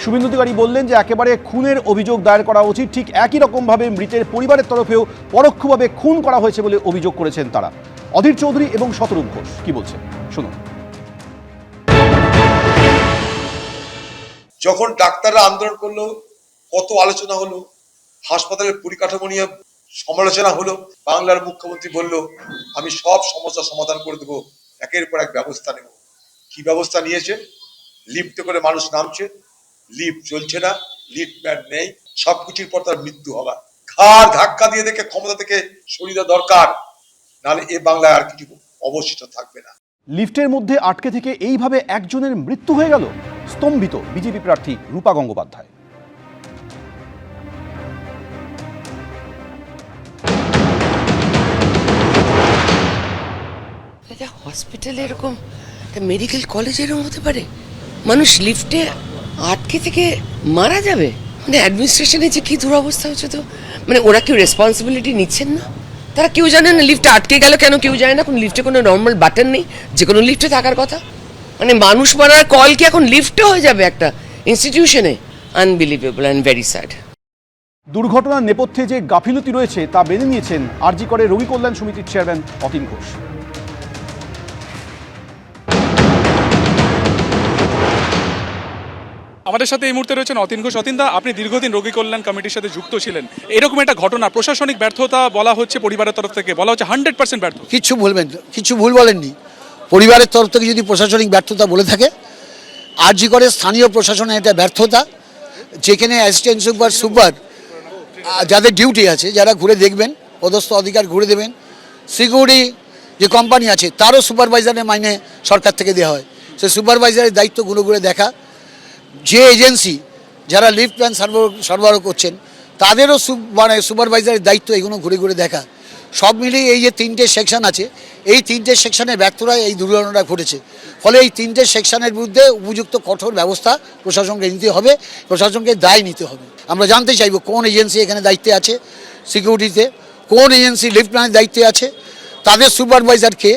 শুভেন্দু অধিকারী বললেন যে একেবারে খুনের অভিযোগ দায়ের করা উচিত। ঠিক একই রকমভাবে মৃতের পরিবারের তরফেও পরোক্ষভাবে খুন করা হয়েছে বলে অভিযোগ করেছেন তারা। অধীর চৌধুরী এবং শতরূপ ঘোষ কি বলছেন শুনুন। যখন ডাক্তাররা আন্দোলন করলো, কত আলোচনা হলো, হাসপাতালের পরিকাঠামো নিয়ে সমালোচনা হলো, বাংলার মুখ্যমন্ত্রী বলল আমি সব সমস্যা সমাধান করে দেবো, একের পর এক ব্যবস্থা নেব। কি ব্যবস্থা নিয়েছে? লিফটে করে মানুষ নামছে, লিফট চলছে না, লিফট ম্যান নেই, সবকিছুর পর তার মৃত্যু হওয়া। ঘাড় ধাক্কা দিয়ে দেখে ক্ষমতা থেকে সরিয়ে দেওয়া দরকার, নাহলে এ বাংলায় আর কিছু অবশিষ্ট থাকবে না। লিফটের মধ্যে আটকে থেকে এইভাবে একজনের মৃত্যু হয়ে গেল, স্তম্ভিত বিজেপি প্রার্থী রূপা গঙ্গোপাধ্যায়। হসপিটালে এরকম মেডিকেল কলেজ এরকম হতে পারে? মানুষ লিফটে আটকে থেকে মারা যাবে? মানে অ্যাডমিনিস্ট্রেশনে যে কি দুরবস্থা হচ্ছে, তো মানে ওরা কেউ রেসপন্সিবিলিটি নিচ্ছেন না? তারা কেউ জানে না লিফটে আটকে গেল কেন, কেউ জানে না। কোন লিফটে কোনো নর্মাল বাটন নেই, যে কোনো লিফটে থাকার কথা। মানে মানুষ মারার কল কি এখন লিফটে হয়ে যাবে একটা ইনস্টিটিউশনে? Unbelievable and very sad. দুর্ঘটনার নেপথ্যে যে গাফিলতি রয়েছে তা মেনে নিয়েছেন আরজি করে রোগী কল্যাণ সমিতির চেয়ারম্যান অতীন ঘোষ। আমাদের সাথে এই মুহূর্তে রয়েছেন অতীন ঘোষ। অতীন দা, আপনি দীর্ঘদিন রোগী কল্যাণ কমিটির সাথে যুক্ত ছিলেন। এরকম একটা ঘটনা, প্রশাসনিক ব্যর্থতা বলা হচ্ছে, পরিবারের তরফ থেকে বলা হচ্ছে 100% ব্যর্থ। কিছু ভুল বলেননি। পরিবারের তরফ থেকে যদি প্রশাসনিক ব্যর্থতা বলে থাকে, আরজি করে স্থানীয় প্রশাসনের এটা ব্যর্থতা, যেখানে অ্যাসিস্ট্যান্ট সুপার যাদের ডিউটি আছে, যারা ঘুরে দেখবেন, পদস্থ অধিকার ঘুরে দেবেন, সিকিউরিটি যে কোম্পানি আছে তারও সুপারভাইজারের মাইনে সরকার থেকে দেওয়া হয়। সে সুপারভাইজারের দায়িত্ব ঘুরে দেখা। যে এজেন্সি যারা লিফট প্ল্যান সরবরাহ করছেন তাদেরও সুপারভাইজারের দায়িত্ব এগুলো ঘুরে দেখা। সব মিলিয়ে এই যে 3টে সেকশন আছে, এই 3টে সেকশনে ব্যর্থরায় এই দুর্ঘটনাটা ঘটেছে। ফলে এই 3টে সেকশনের বিরুদ্ধে উপযুক্ত কঠোর ব্যবস্থা প্রশাসনকে নিতে হবে, প্রশাসনকে দায় নিতে হবে। আমরা জানতে চাইব কোন এজেন্সি এখানে দায়িত্বে আছে সিকিউরিটিতে, কোন এজেন্সি লিফট প্ল্যানের দায়িত্বে আছে, তাদের সুপারভাইজারকে,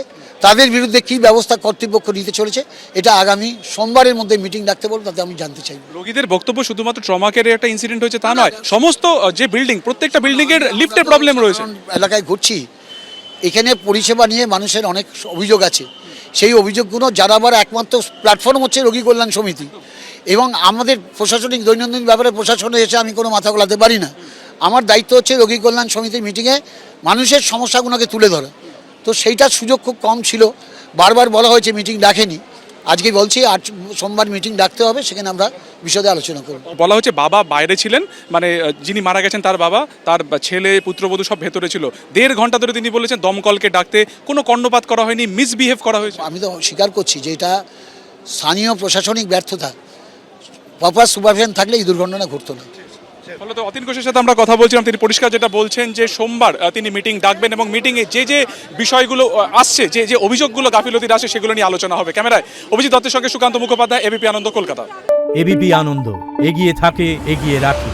তাদের বিরুদ্ধে কি ব্যবস্থা কর্তৃপক্ষ নিতে চলেছে। এটা আগামী সোমবারের মধ্যে মিটিং ডাকতে বলবো, তাতে আমি জানতে চাই। রোগীদের বক্তব্য শুধুমাত্র ট্রমা কেয়ারে একটা ইনসিডেন্ট হয়েছে তা নয়, সমস্ত যে বিল্ডিং, প্রত্যেকটা বিল্ডিং এর লিফটের প্রবলেম রয়েছে। এলাকায় ঘুরছি, এখানে পরিষেবা নিয়ে মানুষের অনেক অভিযোগ আছে। সেই অভিযোগগুলো জানাবার একমাত্র প্ল্যাটফর্ম হচ্ছে রোগী কল্যাণ সমিতি। এবং আমাদের প্রশাসনিক দৈনন্দিন ব্যাপারে প্রশাসনে এসে আমি কোনো মাথা গোলাতে পারি না। আমার দায়িত্ব হচ্ছে রোগী কল্যাণ সমিতির মিটিংয়ে মানুষের সমস্যাগুলোকে তুলে ধরা। তো সেইটার সুযোগ খুব কম ছিল, বারবার বলা হয়েছে মিটিং ডাকেনি। আজকে বলছি সোমবার মিটিং ডাকতে হবে, সেখানে আমরা বিশদে আলোচনা করব। বলা হচ্ছে বাবা বাইরে ছিলেন, মানে যিনি মারা গেছেন তার বাবা, তার ছেলে পুত্রবধূ সব ভেতরে ছিল। 1.5 ঘন্টা ধরে তিনি বলেছেন দমকলকে ডাকতে কোনো কর্ণপাত করা হয়নি, মিসবিহেভ করা হয়েছে। আমি তো স্বীকার করছি যে এটা স্থানীয় প্রশাসনিক ব্যর্থতা। প্রপার সুপারভিশন থাকলে এই দুর্ঘটনা ঘটতো না। ফলে তো অতীন ঘোষের সাথে আমরা কথা বলছিলাম, তিনি পরিষ্কার যেটা বলছেন যে সোমবার তিনি মিটিং ডাকবেন এবং মিটিংয়ে যে বিষয়গুলো আসছে, যে অভিযোগগুলো গাফিলতির আসে, সেগুলো নিয়ে আলোচনা হবে। ক্যামেরায় অভিজিৎ দত্তের সঙ্গে সুকান্ত মুখোপাধ্যায়, এবিপি আনন্দ, কলকাতা। এবিপি আনন্দ, এগিয়ে থাকে, এগিয়ে রাখে।